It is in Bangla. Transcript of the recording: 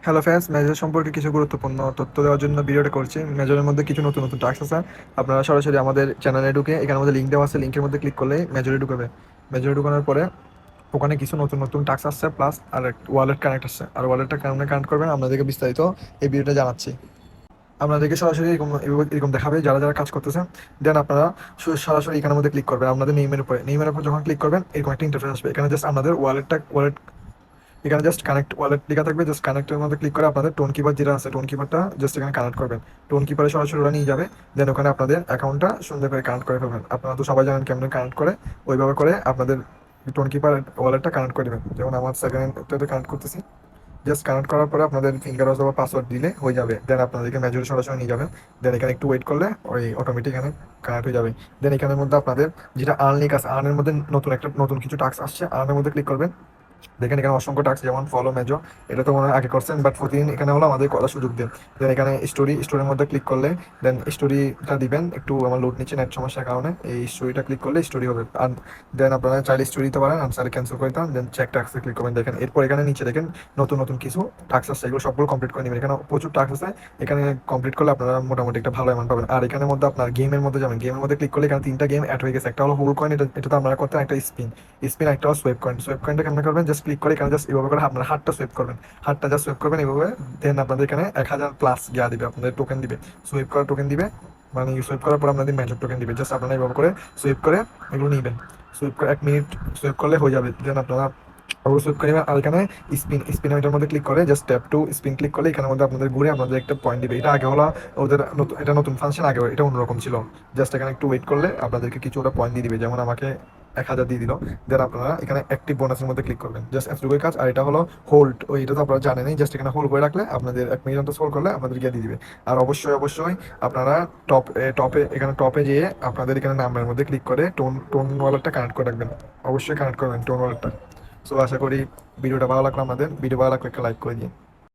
হ্যালো ফ্রেন্ডস, মেজর সম্পর্কে কিছু গুরুত্বপূর্ণ তথ্য দেওয়ার জন্য ভিডিওটা করছি। মেজরের মধ্যে কিছু নতুন নতুন টাস্ক আছে। আপনারা সরাসরি আমাদের চ্যানেলে ঢুকে এখানের মধ্যে লিঙ্ক দেওয়া আছে, লিঙ্কের মধ্যে ক্লিক করলে মেজরে ঢুকাবে। মেজরে ঢুকানোর পরে ওখানে কিছু নতুন নতুন টাস্ক আসছে, প্লাস আর ওয়ালেট কানেক্ট আসছে। আর ওয়ালেটটা কেমন কানেক্ট করবেন আপনাদেরকে বিস্তারিত এই ভিডিওটা জানাচ্ছি। আপনাদেরকে সরাসরি এরকম এরকম দেখাবে যারা যারা কাজ করতেছে। দেন আপনারা সরাসরি এখানের মধ্যে ক্লিক করবেন। আপনাদের নেইমের উপর যখন ক্লিক করবেন এরকম একটা ইন্টারফেস আসবে। এখানে জাস্ট আপনাদের ওয়ালেট এখানে জাস্ট কানেক্ট ওয়ালেট লেখা থাকবে। জাস্ট কানেক্টের মধ্যে ক্লিক করে আপনাদের টোন কিপার যেটা আছে, টোন কিপারটা জাস্ট এখানে কানেক্ট করবেন। টোন কিপারে সরাসরি ওরা নিয়ে যাবে। দেন ওখানে আপনাদের অ্যাকাউন্টটা সুন্দর করে কানেক্ট করে ফেলবেন। আপনারা তো সবাই জানেন কেমন কানেক্ট করে, ওইভাবে করে আপনাদের টোন কিপার ওয়ালেটটা কানেক্ট করে দেবেন। যেমন আমার সেকেন্ডটাতে কানেক্ট করতেছি। জাস্ট কানেক্ট করার পরে আপনাদের ফিঙ্গার অথবা পাসওয়ার্ড দিলে হয়ে যাবে। দেন আপনাদেরকে মেজরে সরাসরি নিয়ে যাবেন। দেন এখানে একটু ওয়েট করলে ওই অটোমেটিক এখানে কানেক্ট হয়ে যাবে। দেন এখানের মধ্যে আপনাদের যেটা আর্নিং আছে, আর্নের মধ্যে নতুন কিছু টাস্ক আসছে, আর্নের মধ্যে ক্লিক করবেন। দেখেন এখানে অসংখ্য টাস্ক, যেমন ফলো মেজো, এটা তো মনে হয় আগে করছেন, বাট প্রতিদিন এখানে হলো আমাদের করার সুযোগ দেন। দেন এখানে স্টোরির মধ্যে ক্লিক করলে দেন স্টোরিটা দিবেন। একটু আমার লোড নিচ্ছে নেট সমস্যার কারণে, এই স্টোরিটা ক্লিক করলে স্টোরি হবে। আর দেন আপনারা চাইলে স্টোরি দিতে পারেন, আনসারে ক্যান্সেল করে দিতাম। দেন চেক টাস্কে ক্লিক করবেন। দেখেন এরপর এখানে নিচে দেখেন নতুন নতুন কিছু টাস্ক আছে, এগুলো সবগুলো কমপ্লিট করে নেবেন। এখানে প্রচুর টাস্ক আছে, এখানে কমপ্লিট করলে আপনারা মোটামুটি একটা ভালো অ্যামাউন্ট পাবেন। আর এখানের মধ্যে আপনার গেমের মধ্যে যাবেন, গেমের মধ্যে ক্লিক করলে এখানে তিনটা গেম অ্যাড হয়ে গেছে। একটা হলো হোল কয়েন, এটা তো আপনারা করতেন, একটা স্পিন একটা সোয়েপ কয়েন। সোয়েপ কয়েনটা কেমন করবেন, জাস্ট ক্লিক করে এখানে জাস্ট এভাবে করে আপনার হাতটা সোয়েপ করবেন। হাতটা জাস্ট সোয়েপ করবেন এভাবে। দেন আপনাদের এখানে 1000 প্লাস গিয়া দিবে, আপনাদের টোকেন দিবে, সোয়েপ করার টোকেন দিবে। মানে সোয়েপ করার পর আপনাদের ম্যাচের টোকেন দিবে। জাস্ট আপনারা এভাবে করে সোয়েপ করে এগুলো নিবেন। সোয়েপ করে 1 মিনিট সোয়েপ করলে হয়ে যাবে। দেন আপনারা আবার সোয়েপ করে নেবেন। আর এখানে স্পিন মধ্যে ক্লিক করে just tap two spin click করলে এখানের মধ্যে আপনাদের ঘুরে আপনাদের একটা পয়েন্ট দিবে। এটা আগে হলো ওদের নতুন, এটা নতুন ফাংশন, আগে এটা অন্যরকম ছিল। জাস্ট এখানে একটু ওয়েট করলে আপনাদেরকে কিছু ওটা পয়েন্ট দিয়ে দিবে, যেমন আমাকে 1000 দিয়ে দিল। দেন আপনারা এখানে অ্যাক্টিভ বোনাসের মধ্যে ক্লিক করবেন। জাস্ট এতটুকুই কাজ। আর এটা হলো হোল্ড, ওই এটা তো আপনারা জানেনই। জাস্ট এখানে হোল্ড করে রাখলে আপনাদের 1 মিনিট হোল্ড করলে আপনাদের গিয়ে দিয়ে দিবে। আর অবশ্যই আপনারা টপে যেয়ে আপনাদের এখানে নাম্বারের মধ্যে ক্লিক করে টোন ওয়ালেটটা কানেক্ট করে রাখবেন। অবশ্যই কানেক্ট করবেন টোন ওয়ালেটটা। সো আশা করি ভিডিওটা ভালো লাগলো। আমাদের ভিডিও ভালো লাগলে একটা লাইক করে দিন।